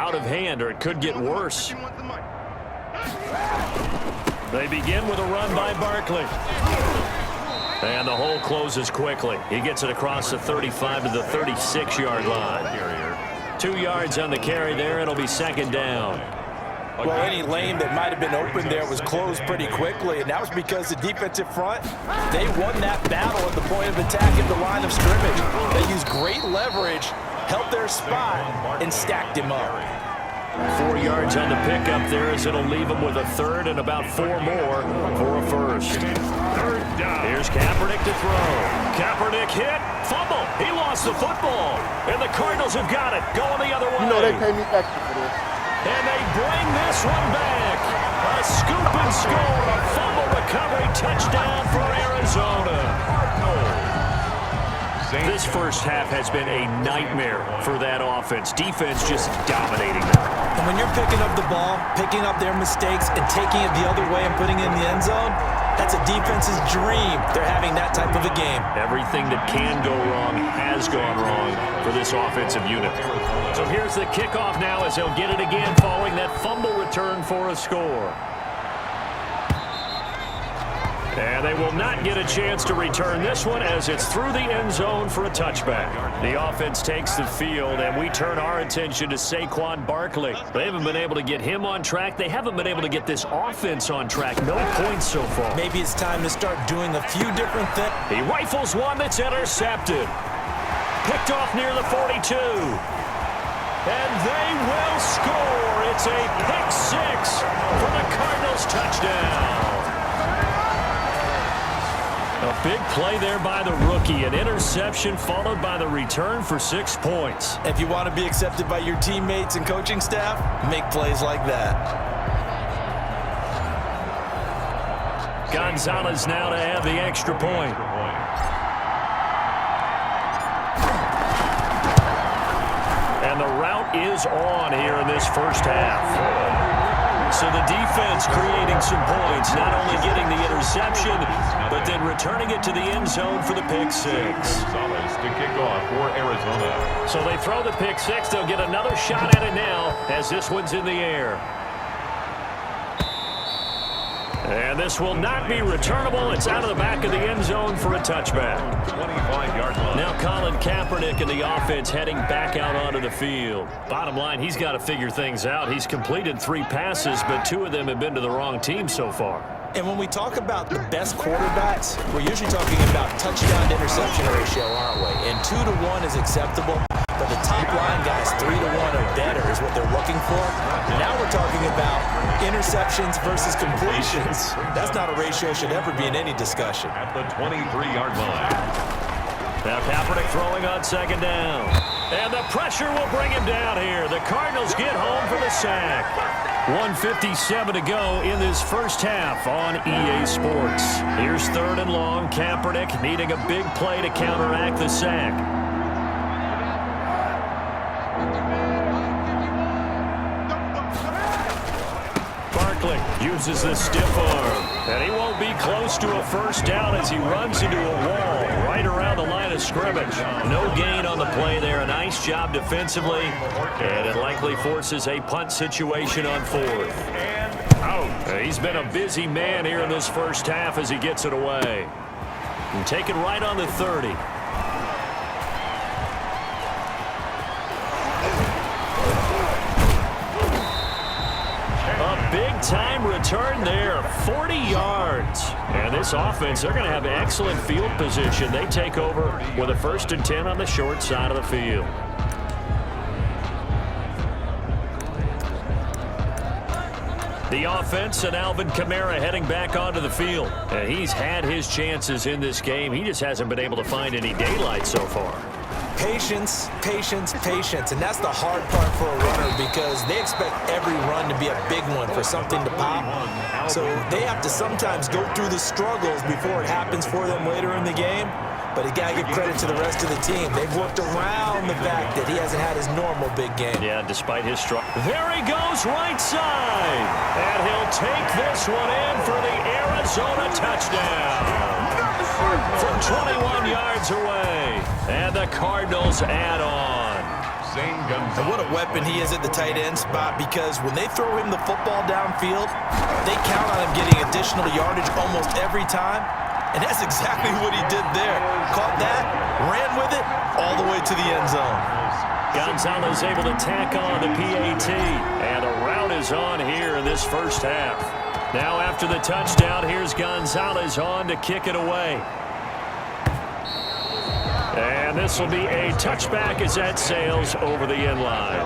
out of hand, or it could get worse. They begin with a run by Barkley. And the hole closes quickly. He gets it across the 35 to the 36-yard line. 2 yards on the carry there. It'll be second down. Well, any lane that might have been open there was closed pretty quickly, and that was because the defensive front, they won that battle at the point of attack at the line of scrimmage. They used great leverage, held their spot, and stacked him up. 4 yards on the pickup there as it'll leave him with a third and about 4 more for a first. Third down. Here's Kaepernick to throw. Kaepernick hit. Fumble. He lost the football. And the Cardinals have got it. Going the other way. You know they pay me extra for this. And they bring this one back. A scoop and score. A fumble recovery touchdown for Arizona. This first half has been a nightmare for that offense. Defense just dominating them. And when you're picking up the ball, picking up their mistakes, and taking it the other way and putting it in the end zone, that's a defense's dream. They're having that type of a game. Everything that can go wrong has gone wrong for this offensive unit. So here's the kickoff now as they'll get it again following that fumble return for a score. And they will not get a chance to return this one as it's through the end zone for a touchback. The offense takes the field, and we turn our attention to Saquon Barkley. They haven't been able to get him on track. They haven't been able to get this offense on track. No points so far. Maybe it's time to start doing a few different things. He rifles one that's intercepted. Picked off near the 42. And they will score. It's a pick six for the Cardinals touchdown. A big play there by the rookie. An interception followed by the return for 6 points. If you want to be accepted by your teammates and coaching staff, make plays like that. Gonzalez now to have the extra point. And the route is on here in this first half. So the defense creating some points, not only getting the interception, but then returning it to the end zone for the pick six. To kick off for Arizona. So they throw the pick six. They'll get another shot at it now as this one's in the air. And this will not be returnable. It's out of the back of the end zone for a touchback. 25-yard line. Now Colin Kaepernick and the offense heading back out onto the field. Bottom line, he's got to figure things out. He's completed 3 passes, but 2 of them have been to the wrong team so far. And when we talk about the best quarterbacks, we're usually talking about touchdown to interception ratio, aren't we? And 2 to 1 is acceptable. But the top line guys, 3 to 1 or better is what they're looking for. Now we're talking about interceptions versus completions. That's not a ratio should ever be in any discussion. At the 23-yard line. Now Kaepernick throwing on second down. And the pressure will bring him down here. The Cardinals get home for the sack. 1:57 to go in this first half on EA Sports. Here's third and long. Kaepernick needing a big play to counteract the sack. Uses the stiff arm, and he won't be close to a first down as he runs into a wall right around the line of scrimmage. No gain on the play there. A nice job defensively, and it likely forces a punt situation on fourth. And out. He's been a busy man here in this first half as he gets it away. And take it right on the 30. Big-time return there, 40 yards. And this offense, they're going to have excellent field position. They take over with a 1st and 10 on the short side of the field. The offense and Alvin Kamara heading back onto the field. And he's had his chances in this game. He just hasn't been able to find any daylight so far. Patience, patience, patience. And that's the hard part for a runner because they expect every run to be a big one for something to pop. So they have to sometimes go through the struggles before it happens for them later in the game. But you got to give credit to the rest of the team. They've worked around the fact that he hasn't had his normal big game. Yeah, despite his struggle. There he goes, right side. And he'll take this one in for the Arizona touchdown. From 21 yards away. And the Cardinals add on. Zane Gonzalez. And what a weapon he is at the tight end spot, because when they throw him the football downfield, they count on him getting additional yardage almost every time. And that's exactly what he did there. Caught that, ran with it, all the way to the end zone. Gonzalez able to tack on the PAT. And a rout is on here in this first half. Now after the touchdown, here's Gonzalez on to kick it away. And this will be a touchback as that sails over the end line.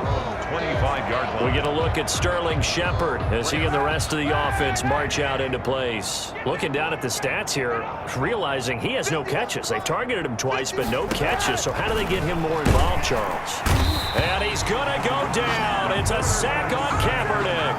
25-yard line. We get a look at Sterling Shepard as he and the rest of the offense march out into place. Looking down at the stats here, realizing he has no catches. They've targeted him twice, but no catches. So how do they get him more involved, Charles? And he's going to go down. It's a sack on Kaepernick.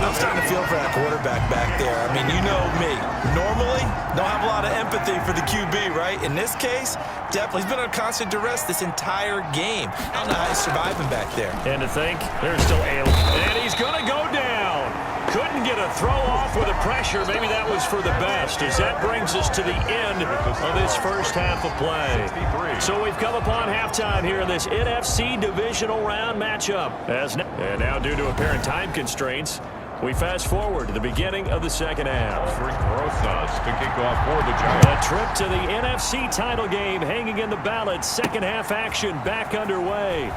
I'm starting to feel for that quarterback back there. I mean, you know me. Normally, don't have a lot of empathy for the QB, right? In this case, definitely. He's been under constant duress this entire game. I don't know how he's surviving back there. And to think, there's still and he's going to go down. Couldn't get a throw off with the pressure. Maybe that was for the best, as that brings us to the end of this first half of play. So we've come upon halftime here in this NFC divisional round matchup. And now, due to apparent time constraints, we fast forward to the beginning of the second half. Rosas to kick off for the Giants. A trip to the NFC title game hanging in the balance. Second half action back underway.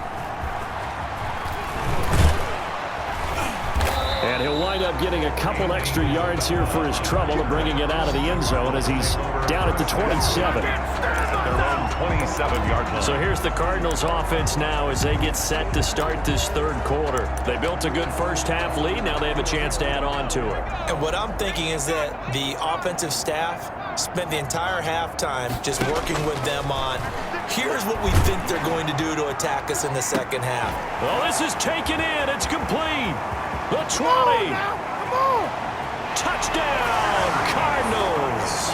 And he'll wind up getting a couple extra yards here for his trouble of bringing it out of the end zone as he's down at the 27. They're on 27-yard line. So here's the Cardinals offense now as they get set to start this third quarter. They built a good first half lead. Now they have a chance to add on to it. And what I'm thinking is that the offensive staff spent the entire halftime just working with them on, here's what we think they're going to do to attack us in the second half. Well, this is taken in. It's complete. The 20. Touchdown, Cardinals.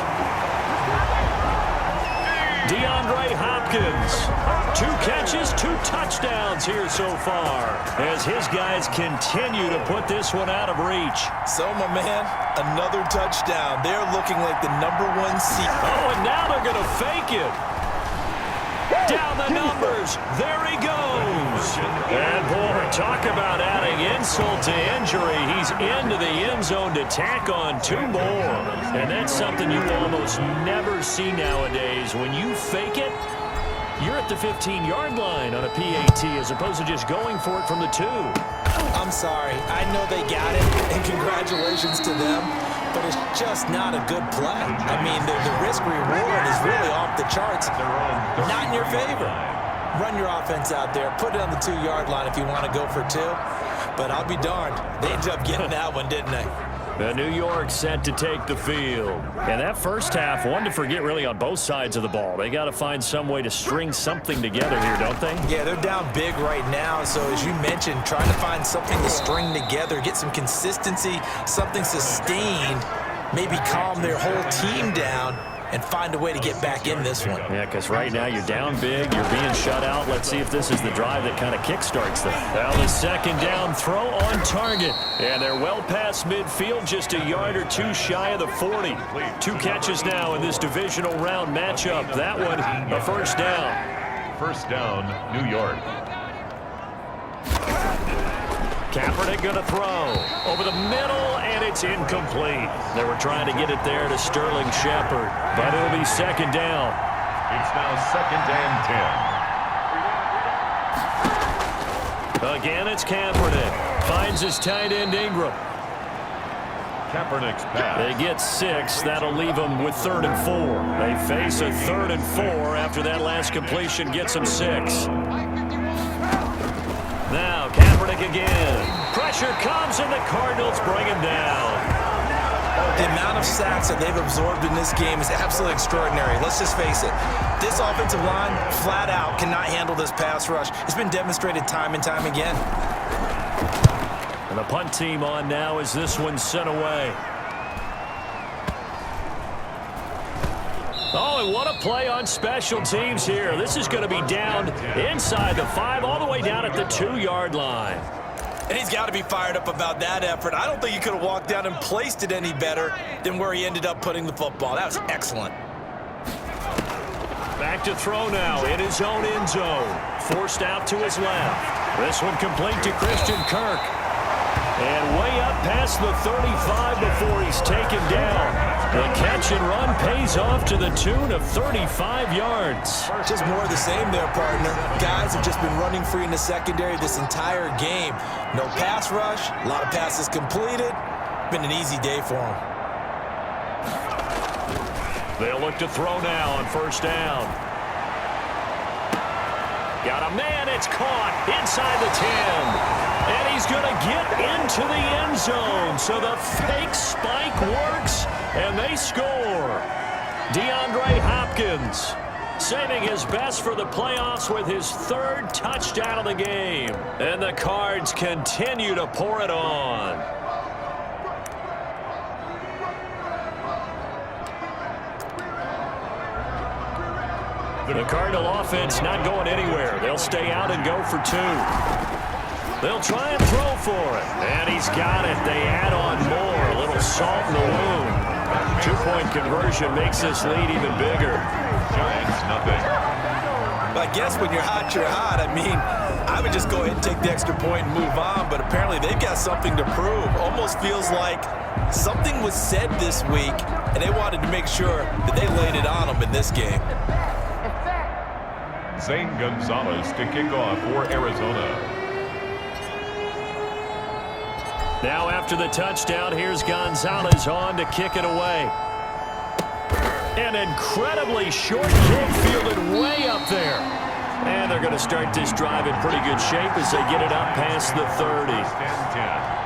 DeAndre Hopkins. 2 catches, 2 touchdowns here so far as his guys continue to put this one out of reach. So, my man, another touchdown. They're looking like the #1 seed. Oh, and now they're going to fake it. Down the numbers. There he goes. And boy, talk about adding insult to injury. He's into the end zone to tack on 2 more. And that's something you almost never see nowadays. When you fake it, you're at the 15-yard line on a PAT as opposed to just going for it from the 2. I'm sorry. I know they got it, and congratulations to them, but it's just not a good play. I mean, the risk-reward is really off the charts. Not in your favor. Run your offense out there. Put it on the 2-yard line if you want to go for 2. But I'll be darned. They ended up getting that one, didn't they? The New York set to take the field. And that first half, one to forget really on both sides of the ball. They got to find some way to string something together here, don't they? Yeah, they're down big right now. So as you mentioned, trying to find something to string together, get some consistency, something sustained, maybe calm their whole team down and find a way to get back in this one. Yeah, because right now you're down big, you're being shut out. Let's see if this is the drive that kind of kickstarts them. Now the second down throw on target. And they're well past midfield, just a yard or 2 shy of the 40. 2 catches now in this divisional round matchup. That one, a first down. First down, New York. Kaepernick going to throw over the middle, and it's incomplete. They were trying to get it there to Sterling Shepard, but it'll be second down. It's now 2nd and 10. Again, it's Kaepernick. Finds his tight end Ingram. Kaepernick's pass. They get 6. That'll leave them with 3rd and 4. They face a 3rd and 4 after that last completion gets them 6. Now Kaepernick again. Pressure comes and the Cardinals bring him down. The amount of sacks that they've absorbed in this game is absolutely extraordinary. Let's just face it. This offensive line, flat out, cannot handle this pass rush. It's been demonstrated time and time again. And the punt team on now as this one's sent away. Oh, and what a play on special teams here. This is going to be down inside the 5, all the way down at the 2-yard line. And he's got to be fired up about that effort. I don't think he could have walked down and placed it any better than where he ended up putting the football. That was excellent. Back to throw now in his own end zone. Forced out to his left. This one complete to Christian Kirk. And way up past the 35 before he's taken down. The catch and run pays off to the tune of 35 yards. Just more of the same there, partner. Guys have just been running free in the secondary this entire game. No pass rush, a lot of passes completed. Been an easy day for them. They'll look to throw now on first down. Got a man, it's caught inside the 10. And he's going to get into the end zone. So the fake spike works, and they score. DeAndre Hopkins saving his best for the playoffs with his third touchdown of the game. And the Cards continue to pour it on. The Cardinal offense not going anywhere. They'll stay out and go for two. They'll try and throw for it. And he's got it. They add on more. A little salt in the wound. 2-point conversion makes this lead even bigger. Giants, nothing. I guess when you're hot, you're hot. I mean, I would just go ahead and take the extra point and move on. But apparently they've got something to prove. Almost feels like something was said this week, and they wanted to make sure that they laid it on them in this game. Zane Gonzalez to kick off for Arizona. Now after the touchdown, here's Gonzalez on to kick it away. An incredibly short kick fielded way up there. And they're going to start this drive in pretty good shape as they get it up past the 30. 10-10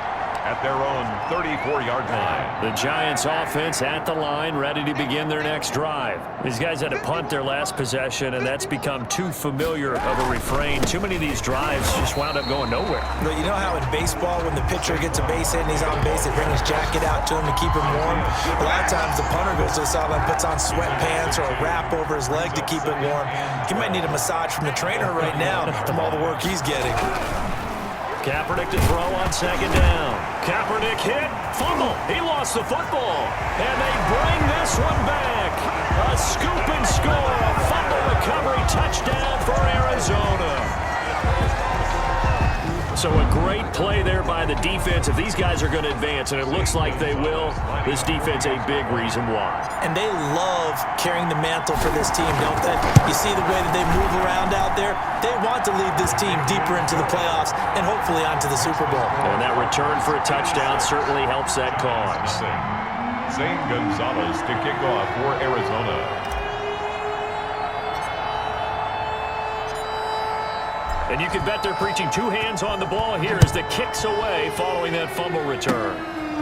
at their own 34-yard line. The Giants offense at the line, ready to begin their next drive. These guys had to punt their last possession, and that's become too familiar of a refrain. Too many of these drives just wound up going nowhere. But you know how in baseball, when the pitcher gets a base hit and he's on base, they bring his jacket out to him to keep him warm? A lot of times the punter goes to the sideline, puts on sweatpants or a wrap over his leg to keep it warm. He might need a massage from the trainer right now from all the work he's getting. Kaepernick to throw on second down. Kaepernick hit, fumble. He lost the football. And they bring this one back. A scoop and score, a fumble recovery touchdown for Arizona. So a great play there by the defense. If these guys are going to advance, and it looks like they will, this defense a big reason why. And they love carrying the mantle for this team, don't they? You see the way that they move around out there? They want to lead this team deeper into the playoffs and hopefully onto the Super Bowl. And that return for a touchdown certainly helps that cause. Zane Gonzalez to kick off for Arizona. And you can bet they're preaching two hands on the ball here as the kick's away following that fumble return.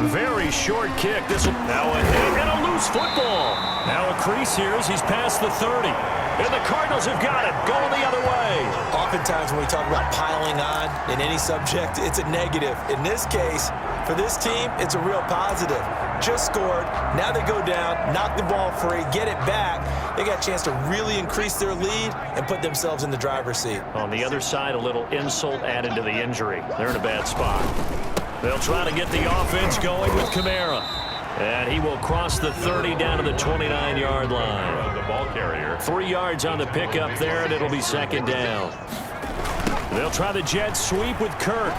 Very short kick. This will now a hit and a loose football. Now a crease here as he's past the 30. And the Cardinals have got it, going the other way. Oftentimes when we talk about piling on in any subject, it's a negative. In this case, for this team, it's a real positive. Just scored, now they go down, knock the ball free, get it back. They got a chance to really increase their lead and put themselves in the driver's seat. On the other side, a little insult added to the injury. They're in a bad spot. They'll try to get the offense going with Kamara. And he will cross the 30 down to the 29-yard line. The ball carrier. 3 yards on the pickup there, and it'll be second down. They'll try the jet sweep with Kirk.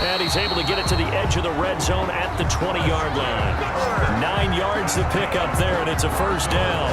And he's able to get it to the edge of the red zone at the 20-yard line. 9 yards to pick up there, and it's a first down.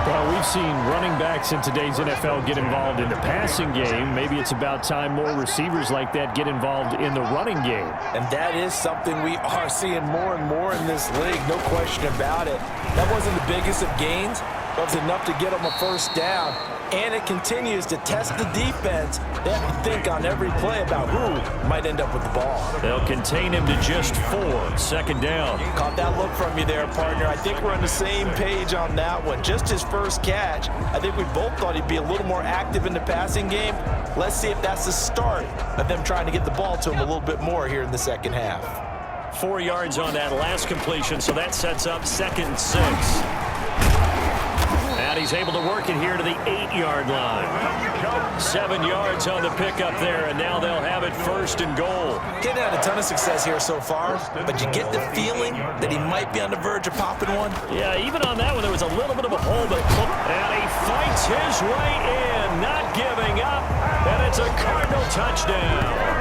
Well, we've seen running backs in today's NFL get involved in the passing game. Maybe it's about time more receivers like that get involved in the running game. And that is something we are seeing more and more in this league, no question about it. That wasn't the biggest of gains, but it was enough to get them a first down. And it continues to test the defense. They have to think on every play about who might end up with the ball. They'll contain him to just 4. Second down. Caught that look from you there, partner. I think we're on the same page on that one. Just his first catch. I think we both thought he'd be a little more active in the passing game. Let's see if that's the start of them trying to get the ball to him a little bit more here in the second half. 4 yards on that last completion, so that sets up 2nd and 6. And he's able to work it here to the 8-yard line. 7 yards on the pickup there, and now they'll have it 1st and goal. He's had a ton of success here so far, but you get the feeling that he might be on the verge of popping one. Yeah, even on that one, there was a little bit of a hole, and he fights his way in, not giving up, and it's a Cardinal touchdown.